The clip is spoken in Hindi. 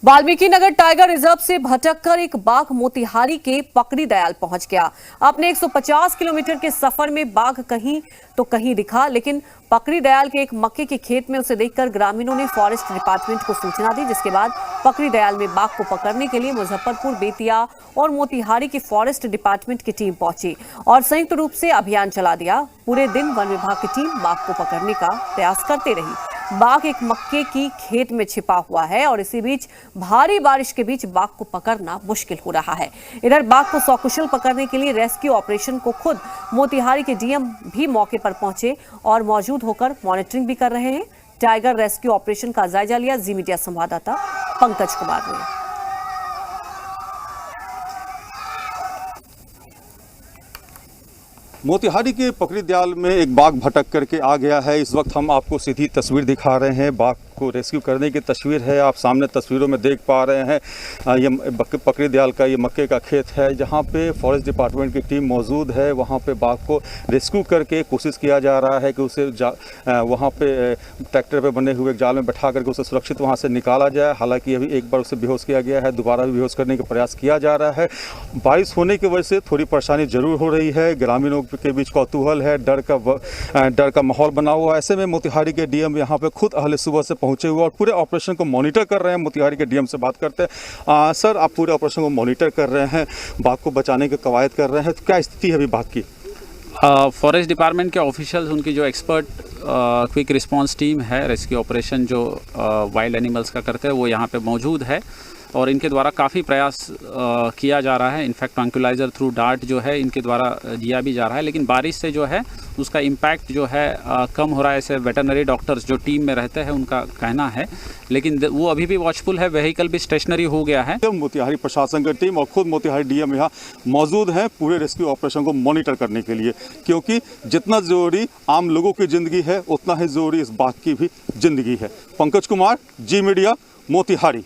वाल्मीकि नगर टाइगर रिजर्व से भटककर एक बाघ मोतिहारी के पकड़ी दयाल पहुंच गया। अपने 150 किलोमीटर के सफर में बाघ कहीं तो कहीं दिखा, लेकिन पकड़ी दयाल के एक मक्के के खेत में उसे देखकर ग्रामीणों ने फॉरेस्ट डिपार्टमेंट को सूचना दी, जिसके बाद पकड़ी दयाल में बाघ को पकड़ने के लिए मुजफ्फरपुर, बेतिया और मोतिहारी की फॉरेस्ट डिपार्टमेंट की टीम पहुंची और संयुक्त रूप से अभियान चला दिया। पूरे दिन वन विभाग की टीम बाघ को पकड़ने का प्रयास करते रही। बाघ एक मक्के की खेत में छिपा हुआ है और इसी बीच भारी बारिश के बीच बाघ को पकड़ना मुश्किल हो रहा है। इधर बाघ को सकुशल पकड़ने के लिए रेस्क्यू ऑपरेशन को खुद मोतिहारी के डीएम भी मौके पर पहुंचे और मौजूद होकर मॉनिटरिंग भी कर रहे हैं। टाइगर रेस्क्यू ऑपरेशन का जायजा लिया जी मीडिया संवाददाता पंकज कुमार ने। मोतिहारी के पकड़ी दयाल में एक बाघ भटक करके आ गया है। इस वक्त हम आपको सीधी तस्वीर दिखा रहे हैं। बाघ को रेस्क्यू करने की तस्वीर है, आप सामने तस्वीरों में देख पा रहे हैं। ये पकड़ी दयाल का ये मक्के का खेत है, जहाँ पे फॉरेस्ट डिपार्टमेंट की टीम मौजूद है। वहाँ पे बाघ को रेस्क्यू करके कोशिश किया जा रहा है कि उसे वहाँ पे ट्रैक्टर पे बने हुए जाल में बैठा करके उसे सुरक्षित वहाँ से निकाला जाए। हालांकि अभी एक बार उसे बेहोश किया गया है, दोबारा भी बेहोश करने का प्रयास किया जा रहा है। बारिश होने की वजह से थोड़ी परेशानी जरूर हो रही है। ग्रामीणों के बीच कौतूहल है, डर का माहौल बना हुआ। ऐसे में मोतिहारी के डीएम यहाँ पे खुद अहले सुबह से पहुंचे हुए और पूरे ऑपरेशन को मॉनिटर कर रहे हैं। मोतिहारी के डीएम से बात करते हैं। सर, आप पूरे ऑपरेशन को मॉनिटर कर रहे हैं, बाघ को बचाने की कवायद कर रहे हैं, तो क्या स्थिति है अभी बाघ की? फॉरेस्ट डिपार्टमेंट के ऑफिशियल्स, उनकी जो एक्सपर्ट क्विक रिस्पांस टीम है, रेस्क्यू ऑपरेशन जो वाइल्ड एनिमल्स का करते हैं, वो यहाँ पे मौजूद है और इनके द्वारा काफ़ी प्रयास किया जा रहा है। इनफैक्ट ट्रैंक्विलाइजर थ्रू डार्ट जो है इनके द्वारा दिया भी जा रहा है, लेकिन बारिश से जो है उसका इम्पैक्ट जो है कम हो रहा है। ऐसे वेटरनरी डॉक्टर्स जो टीम में रहते हैं उनका कहना है, लेकिन वो अभी भी वॉचफुल है। व्हीकल भी स्टेशनरी हो गया है। मोतिहारी प्रशासन की टीम और खुद मोतिहारी डीएम यहाँ मौजूद हैं पूरे रेस्क्यू ऑपरेशन को मॉनिटर करने के लिए, क्योंकि जितना जरूरी आम लोगों की जिंदगी है उतना ही जरूरी इस बाघ की भी जिंदगी है। पंकज कुमार, जी मीडिया, मोतिहारी।